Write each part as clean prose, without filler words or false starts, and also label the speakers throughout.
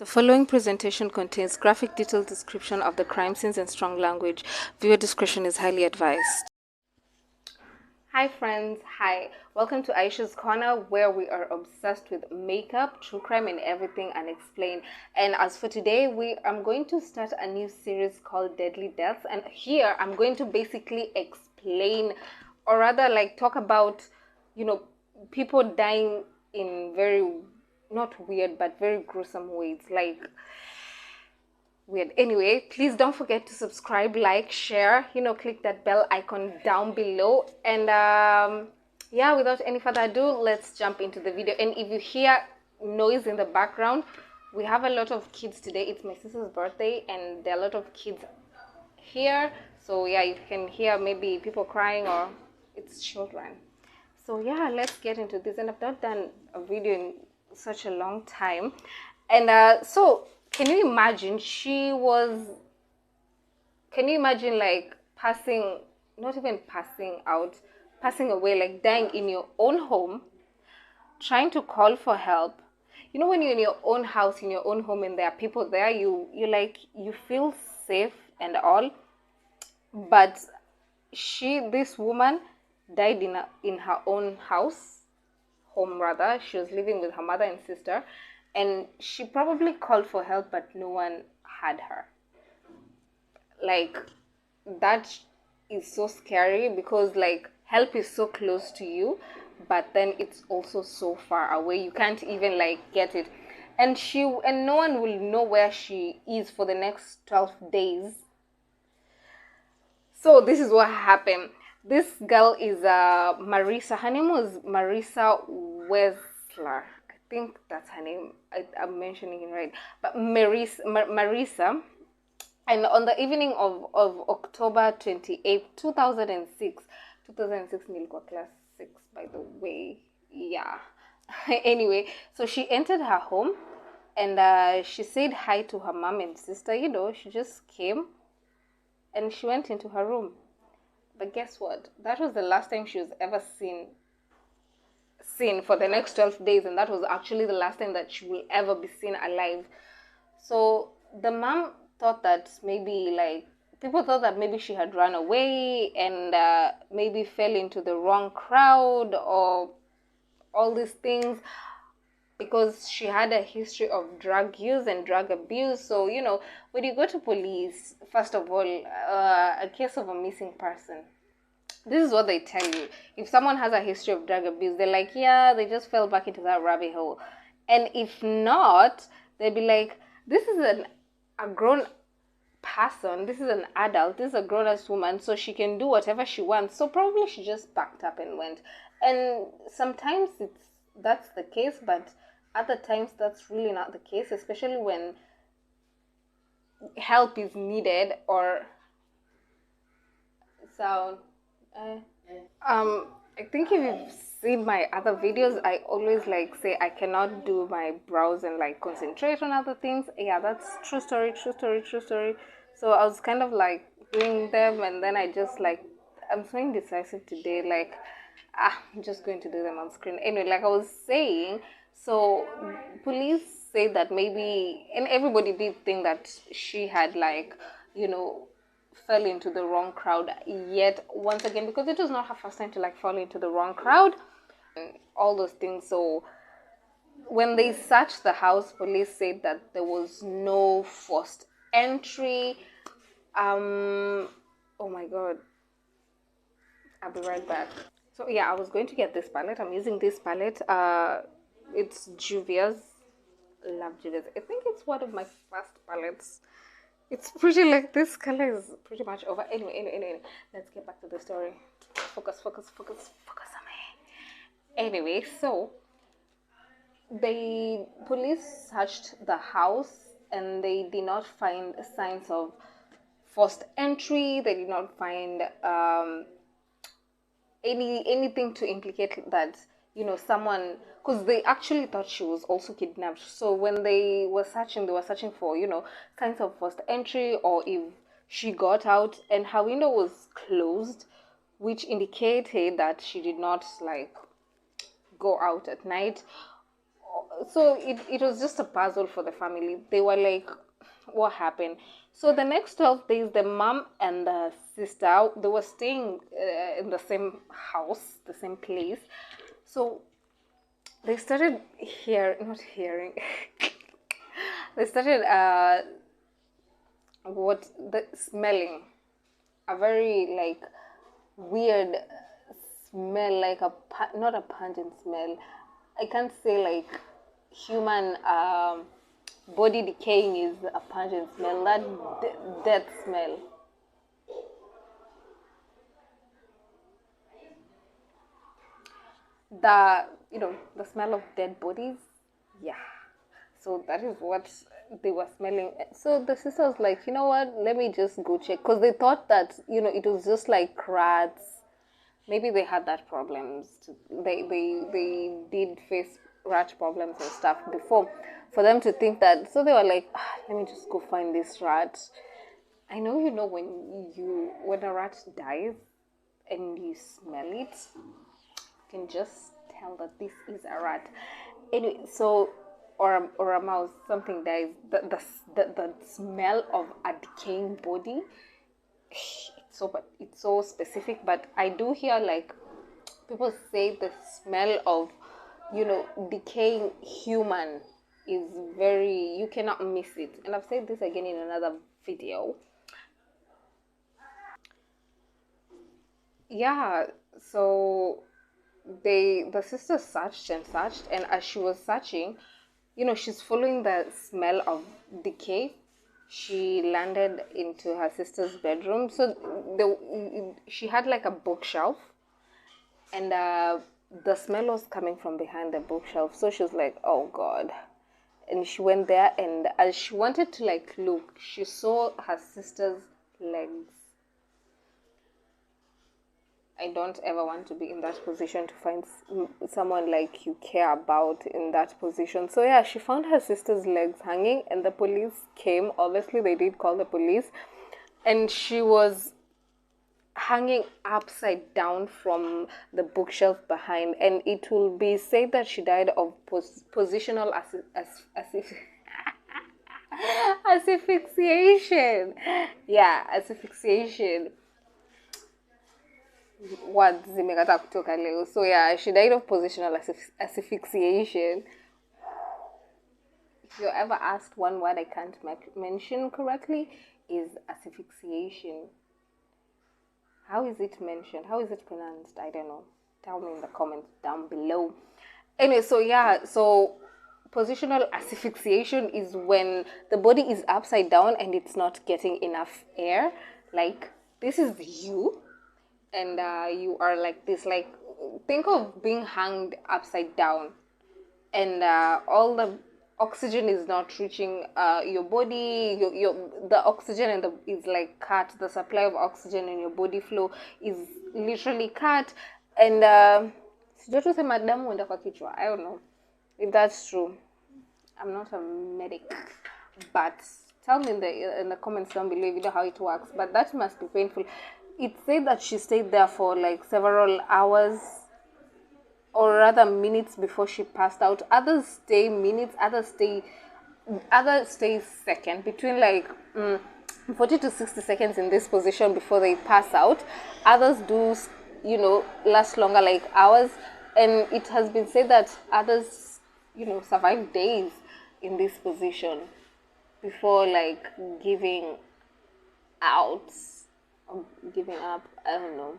Speaker 1: following presentation contains graphic detailed description of the crime scenes and strong language. Viewer discretion is highly advised. Hi friends, hi. Welcome to Aisha's Corner, where we are obsessed with makeup, true crime and everything unexplained. And as for today, I'm going to start a new series called Deadly Deaths, and here I'm going to basically explain, or rather like talk about, people dying in very, not weird, but very gruesome ways, like weird. Anyway, please don't forget to subscribe, like, share, click that bell icon down below. And yeah, without any further ado, let's jump into the video. And if you hear noise in the background, we have a lot of kids today. It's my sister's birthday and there are a lot of kids here, so yeah, you can hear maybe people crying or it's children. So yeah, let's get into this. And I've not done a video in such a long time. And so can you imagine like not even passing out, passing away, like dying in your own home, trying to call for help. When you're in your own house, in your own home, and there are people there, you feel safe and all. But this woman died in her own home rather. She was living with her mother and sister, and she probably called for help, but no one had her. Like, that is so scary, because like help is so close to you, but then it's also so far away. You can't even like get it, and no one will know where she is for the next 12 days. So this is what happened. This girl is Marissa. Her name was Marissa Wessler. I think that's her name. I'm mentioning it right. But Marissa. And on the evening of October 28th, 2006, Nilko class 6, by the way. Yeah. Anyway, so she entered her home, and she said hi to her mom and sister. She just came and she went into her room. But guess what? That was the last time she was ever seen for the next 12 days. And that was actually the last time that she will ever be seen alive. So the mom thought that people thought that maybe she had run away and maybe fell into the wrong crowd or all these things, because she had a history of drug use and drug abuse. So, when you go to police, first of all, a case of a missing person, this is what they tell you. If someone has a history of drug abuse, they're like, yeah, they just fell back into that rabbit hole. And if not, they'll be like, this is a grown person, this is an adult, this is a grown-ass woman, so she can do whatever she wants. So probably she just packed up and went. And sometimes that's the case, but other times that's really not the case, especially when help is needed. Or so I think if you've seen my other videos, I always say I cannot do my brows and concentrate on other things. Yeah, that's true story. So I was kind of doing them, and then I just I'm so indecisive today, I'm just going to do them on screen. Anyway, like I was saying, so police say that maybe, and everybody did think that she had fell into the wrong crowd yet once again, because it was not her first time to fall into the wrong crowd and all those things. So when they searched the house, police said that there was no forced entry. Oh my god, I'll be right back. So yeah, I was going to get this palette. I'm using this palette. It's Juvia's. Love Juvia's. I think it's one of my first palettes. It's pretty, this color is pretty much over. Anyway, let's get back to the story. Focus on me. Anyway, so the police searched the house and they did not find signs of forced entry. They did not find anything to implicate that someone, because they actually thought she was also kidnapped. So when they were searching for signs of forced entry, or if she got out, and her window was closed, which indicated that she did not go out at night, So it was just a puzzle for the family. They were like, what happened? So the next 12 days, the mom and the sister, they were staying in the same house, the same place. So they started not hearing, they started what the smelling, a very like weird smell, like not a pungent smell. I can't say like human body decaying is a pungent smell. That death smell. The smell of dead bodies. Yeah. So that is what they were smelling. So the sister was like, you know what? Let me just go check, because they thought that it was just like rats. Maybe they had that problems. They did face rat problems and stuff before, for them to think that. So they were like, let me just go find this rat. I know when a rat dies and you smell it, you can just tell that this is a rat. Anyway, so or a mouse, something dies. The smell of a decaying body, it's so specific. But I do hear like people say the smell of decaying human is very, you cannot miss it. And I've said this again in another video. Yeah, so the sister searched and searched, and as she was searching, she's following the smell of decay. She landed into her sister's bedroom. So she had like a bookshelf, and the smell was coming from behind the bookshelf. So she was like, oh god. And she went there, and as she wanted to like look, she saw her sister's legs. I don't ever want to be in that position, to find someone like you care about in that position. So yeah, she found her sister's legs hanging, and the police came. Obviously, they did call the police, and she was hanging upside down from the bookshelf behind. And it will be said that she died of positional asphyxiation. Yeah, asphyxiation. Words zimekata kutoka leo. So yeah, she died of positional asphyxiation. If you're ever asked one word I can't mention correctly, is asphyxiation. How is it mentioned? How is it pronounced? I don't know. Tell me in the comments down below. Anyway, so yeah, so positional asphyxiation is when the body is upside down and it's not getting enough air. Like, this is you, and you are like this. Like, think of being hanged upside down, and all the oxygen is not reaching your body. The oxygen is like cut. The supply of oxygen in your body flow is literally cut, and sijui damu huenda kwa kichwa. I don't know if that's true. I'm not a medic, but tell me in the comments down below if you know how it works. But that must be painful. It said that she stayed there for like several hours, or rather minutes, before she passed out. Others stay minutes, others stay second, between like 40 to 60 seconds in this position before they pass out. Others do last longer, like hours. And it has been said that others survive days in this position before like giving out or giving up. I don't know,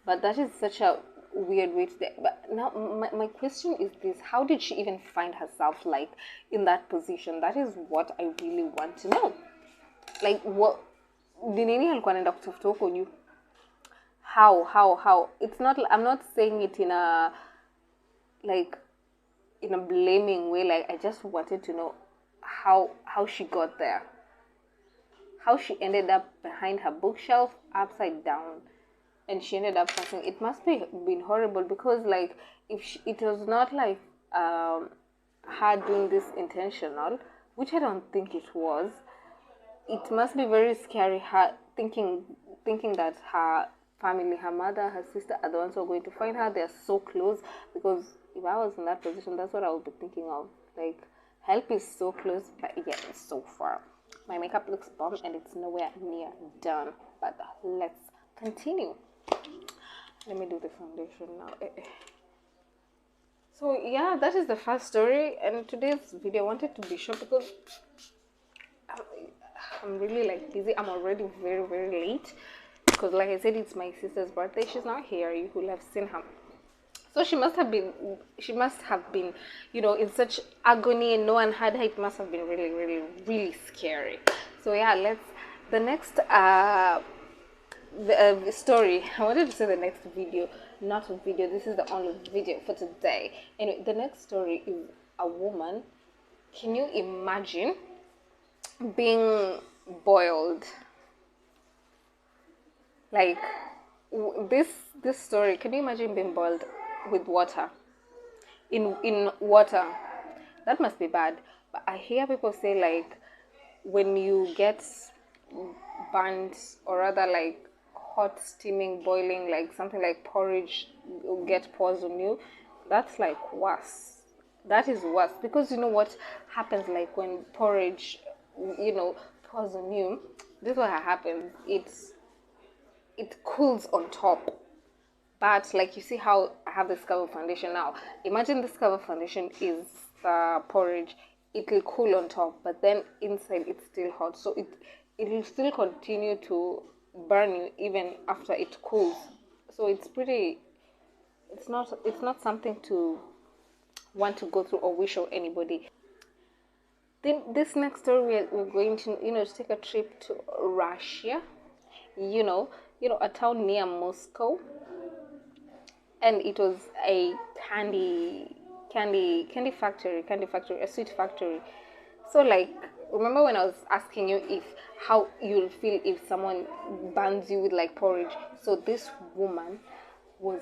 Speaker 1: but that is such a weird way to do. But now my question is this: how did she even find herself like in that position? That is what I really want to know. Like, what ni nini alikuwa anaenda kutafuta huko juu? How it's not, I'm not saying it in a blaming way. Like, I just wanted to know how she got there, how she ended up behind her bookshelf upside down, and she ended up passing. It must be been horrible, because like if it was not like her doing this intentional, which I don't think it was, it must be very scary, her thinking that her family, her mother, her sister, are the ones who are going to find her. They're so close, because If I was in that position, that's what I would be thinking of. Like, help is so close, but yet it's so far. My makeup looks bomb and it's nowhere near done. But let's continue. Let me do the foundation now. So yeah, that is the first story, and today's video I wanted to be short because I'm really like busy. I'm already very, very late because, like I said, it's my sister's birthday. She's not here. You will have seen her. So she must have been, you know, in such agony, and no one had her. It must have been really, really, really scary. So yeah, the next story. I wanted to say the next video, not a video. This is the only video for today. Anyway, the next story is a woman. Can you imagine being boiled? Like this story. Can you imagine being boiled with water? In water, that must be bad. But I hear people say, like, when you get burnt, or rather like hot steaming boiling, like something like porridge get pours on you, that's like worse. That is worse, because you know what happens, like when porridge, you know, pours on you, this is what happens. It cools on top. But like, you see how I have this cover foundation now. Imagine this cover foundation is the porridge. It will cool on top, but then inside it's still hot. So it will still continue to burn you even after it cools. So it's not something to want to go through or wish on anybody. Then this next story, we're going to, you know, to take a trip to Russia. You know, a town near Moscow. And it was a candy factory, a sweet factory. So, like, remember when I was asking you if how you'll feel if someone burns you with like porridge? So this woman was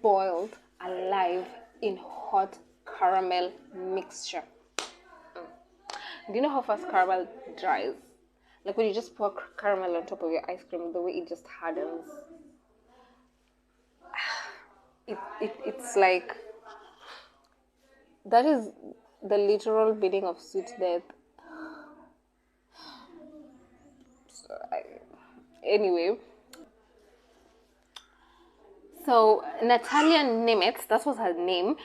Speaker 1: boiled alive in hot caramel mixture. Do you know how fast caramel dries? Like when you just pour caramel on top of your ice cream, the way it just hardens. It's like, that is the literal meaning of sweet death. Anyway, so Natalia Nemetz, that was her name,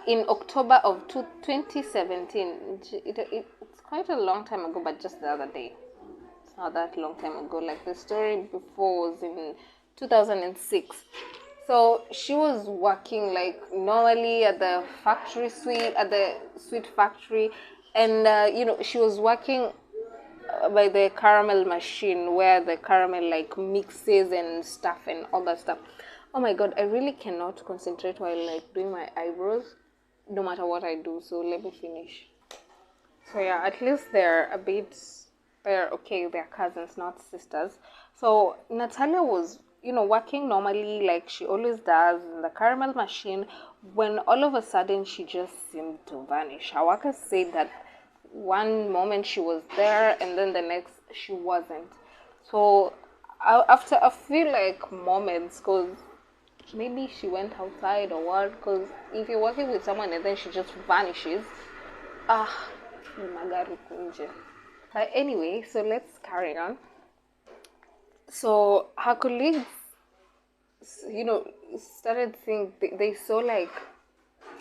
Speaker 1: in October of 2017. It's quite a long time ago, but just the other day. It's not that long time ago. Like, the story before was in 2006. So she was working like normally at the sweet factory, and you know, she was working by the caramel machine where the caramel like mixes and stuff and all that stuff. Oh my god, I really cannot concentrate while like doing my eyebrows, no matter what I do. So let me finish. So yeah, at least they're okay. They're cousins, not sisters. So Natalia was, you know, working normally like she always does in the caramel machine, when all of a sudden she just seemed to vanish. Her workers said that one moment she was there and then the next she wasn't. So after a few like moments, because maybe she went outside or what, because if you're working with someone and then she just vanishes, magari kunje. But anyway, so let's carry on. So her colleagues, you know, started seeing, they saw like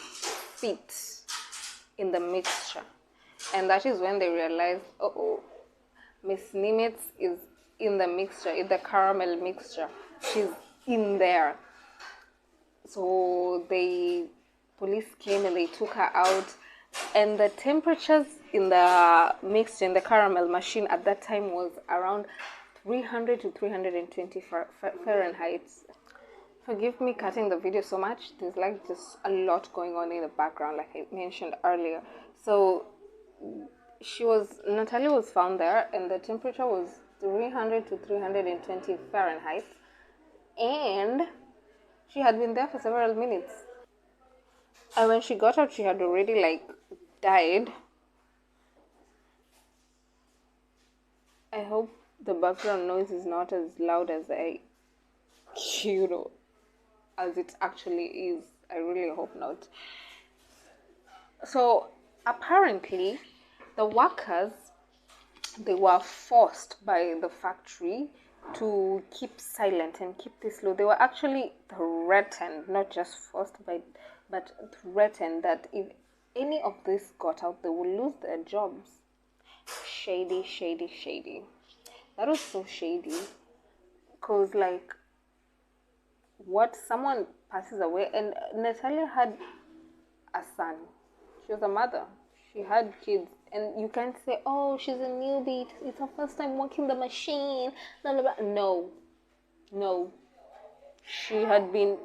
Speaker 1: feet in the mixture, and that is when they realized, Miss Nimitz is in the mixture, in the caramel mixture. She's in there. So police came and they took her out, and the temperatures in the mixture, in the caramel machine at that time, was around 300 to 320 Fahrenheit. Forgive me cutting the video so much. There's like just a lot going on in the background, like I mentioned earlier. So Natalia was found there, and the temperature was 300 to 320 Fahrenheit, and she had been there for several minutes. And when she got out, she had already like died. I hope the background noise is not as loud as as it actually is. I really hope not. So apparently, the workers, they were forced by the factory to keep silent and keep this low. They were actually threatened, not just forced by, but threatened that if any of this got out, they will lose their jobs. Shady, shady, shady. That was so shady. Because, like, what, someone passes away, and Natalia had a son. She was a mother. She had kids, and you can't say, "Oh, she's a newbie. It's her first time working the machine." Blah, blah, blah. No, no. She had been.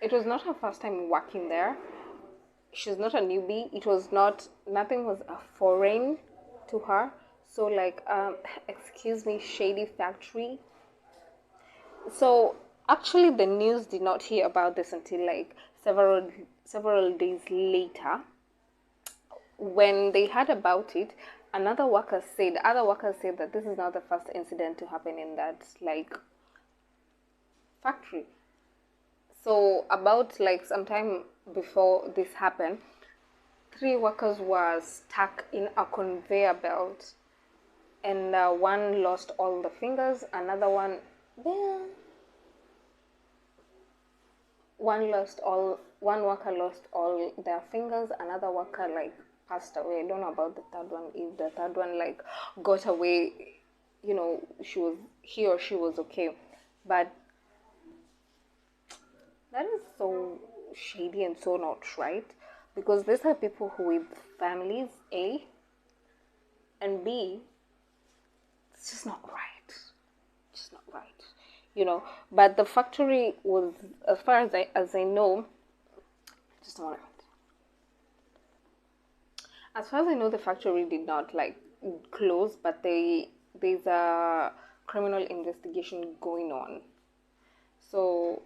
Speaker 1: It was not her first time working there. She's not a newbie. It was not. Nothing was a foreign to her. So, like, excuse me, shady factory. So actually, the news did not hear about this until like several days later. When they heard about it, other workers said that this is not the first incident to happen in that like factory. So about like sometime before this happened, 3 workers were stuck in a conveyor belt, and one lost all the fingers. Another one, well, one worker lost all their fingers. Another worker like passed away. I don't know about the third one, if the third one like got away, he or she was okay. But that is so shady and so not right, because these are people who with families, A, and B, it's just not right. Just not right. But the factory was, as far as I know, just a moment. As far as I know, the factory did not like close, but there's a criminal investigation going on. So,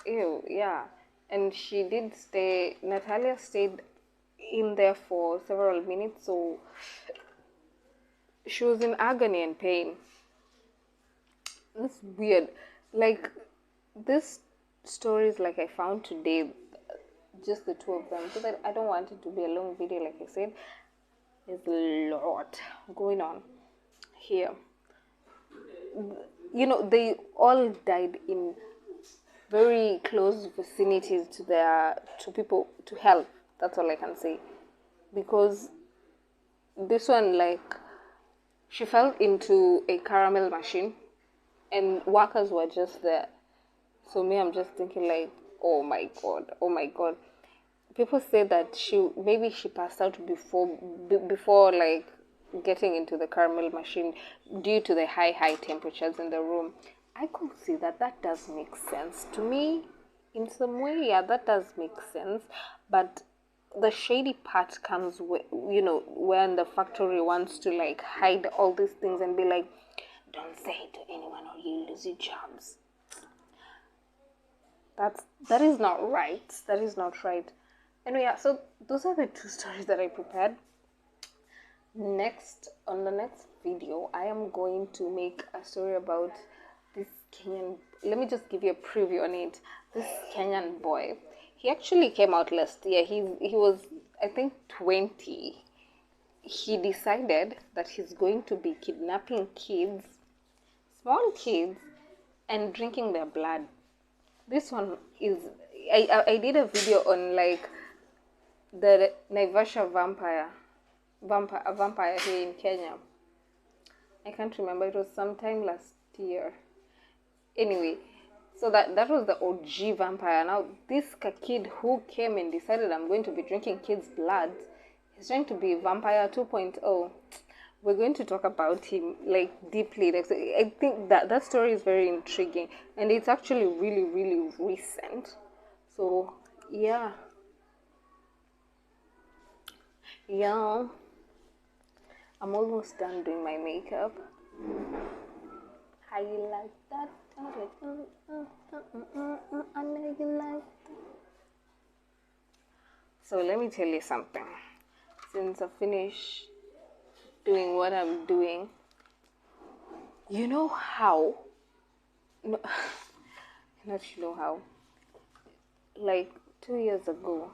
Speaker 1: yeah. And she did stay. Natalia stayed in there for several minutes, so she was in agony and pain. It's weird. Like, this stories like I found today, just the 2 of them, so that I don't want it to be a long video. Like I said, there's a lot going on here. They all died in very close vicinities to people, to help. That's all I can say, because this one, like, she fell into a caramel machine and workers were just there. So me, I'm just thinking like, oh my god. People say that maybe she passed out before like getting into the caramel machine due to the high temperatures in the room. I could see that does make sense to me in some way. Yeah, that does make sense. But the shady part comes when the factory wants to like hide all these things and be like, don't say it to anyone or you lose your jobs. That is not right. That is not right. Anyway, yeah, so those are the 2 stories that I prepared. On the next video, I am going to make a story about this Kenyan. Let me just give you a preview on it. This Kenyan boy. He actually came out last year. He was, I think, 20. He decided that he's going to be kidnapping kids, small kids, and drinking their blood. This one is, I did a video on like the Naivasha vampire here in Kenya. I can't remember, it was sometime last year. Anyway, so that was the OG vampire. Now this kid who came and decided I'm going to be drinking kids' blood, he's trying to be vampire 2.0. We're going to talk about him like deeply. Like, so I think that story is very intriguing, and it's actually really, really recent. So yeah, I'm almost done doing my makeup. How you like that? I know you like that. So let me tell you something. Since I finished doing what I'm doing, you know how? No, not you know how. Like 2 years ago.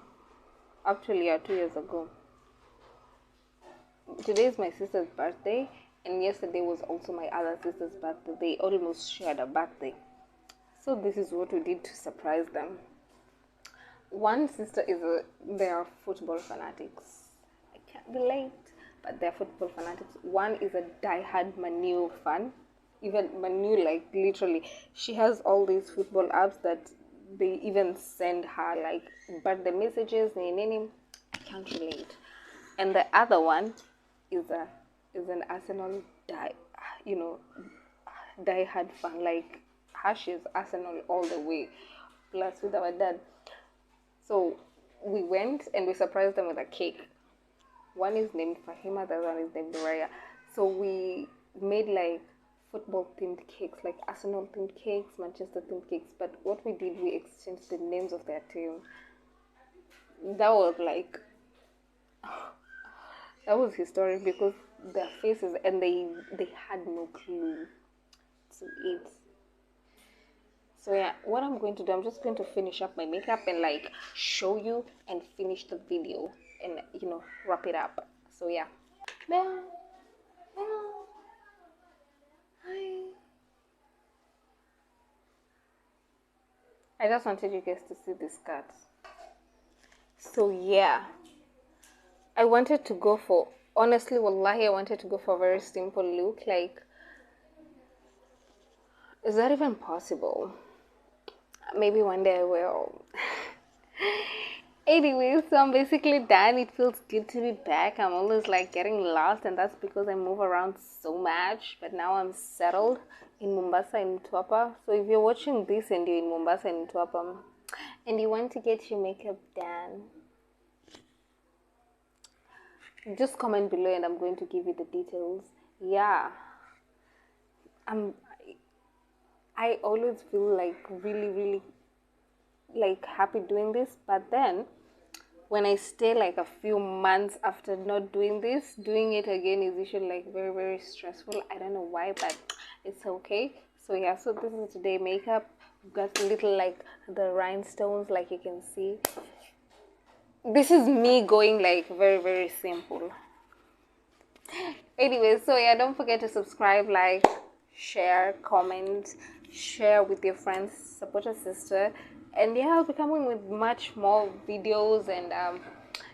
Speaker 1: Actually, yeah, 2 years ago. Today is my sister's birthday, and yesterday was also my other sister's birthday. They almost shared a birthday. So this is what we did to surprise them. One sister they are football fanatics. I can't relate, but they're football fanatics. One is a diehard Manu fan. Even Manu, like literally, she has all these football apps that they even send her like birthday messages. I can't relate. And the other one is an Arsenal diehard fan. Like her, she's Arsenal all the way. Plus with our dad. So we went and we surprised them with a cake. One is named Fahima, the other one is named Raya. So we made like football themed cakes, like Arsenal themed cakes, Manchester themed cakes. But what we did, we exchanged the names of their team. That was like that was historic because their faces and they had no clue to it. So yeah, what I'm going to do, I'm just going to finish up my makeup and like show you and finish the video and wrap it up. So yeah. Hi. I just wanted you guys to see this skirt. So yeah, I wanted to go for, honestly, wallahi, I wanted to go for a very simple look. Like, is that even possible? Maybe one day I will. Anyway, so I'm basically done. It feels good to be back. I'm always like getting lost, and that's because I move around so much. But now I'm settled in Mombasa and Mtwapa. So if you're watching this and you're in Mombasa and Mtwapa and you want to get your makeup done, just comment below and I'm going to give you the details. Yeah, I always feel like really like happy doing this, but then when I stay like a few months after not doing this, doing it again is usually like very stressful. I don't know why, but it's okay. So yeah, so this is today makeup. We've got little like the rhinestones, like you can see. This is me going like very simple. Anyway, so yeah, don't forget to subscribe, like, share, comment, share with your friends, support your sister, and yeah, I'll be coming with much more videos. And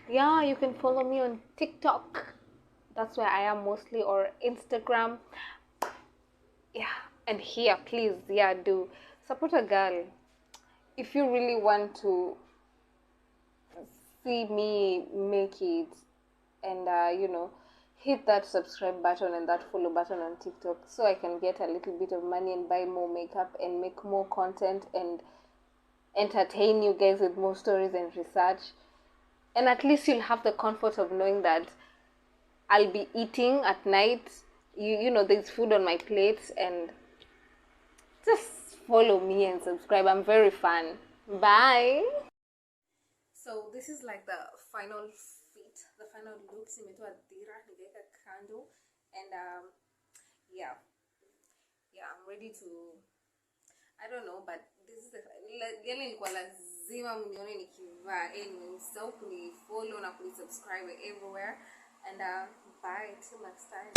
Speaker 1: yeah, you can follow me on TikTok. That's where I am mostly, or Instagram. Yeah, and here, please, yeah, do support a girl. If you really want to see me make it, and hit that subscribe button and that follow button on TikTok so I can get a little bit of money and buy more makeup and make more content and entertain you guys with more stories and research. And at least you'll have the comfort of knowing that I'll be eating at night. There's food on my plate, and just follow me and subscribe. I'm very fun. Bye. So this is like the final fit, the final look. Simetoa dira nigeka kando, and yeah, I'm ready to. I don't know, but this is the yani nilikuwa lazima mnione nikivaa. Anyway, msisahau kunifollow na kunisubscribe everywhere, and bye till next time.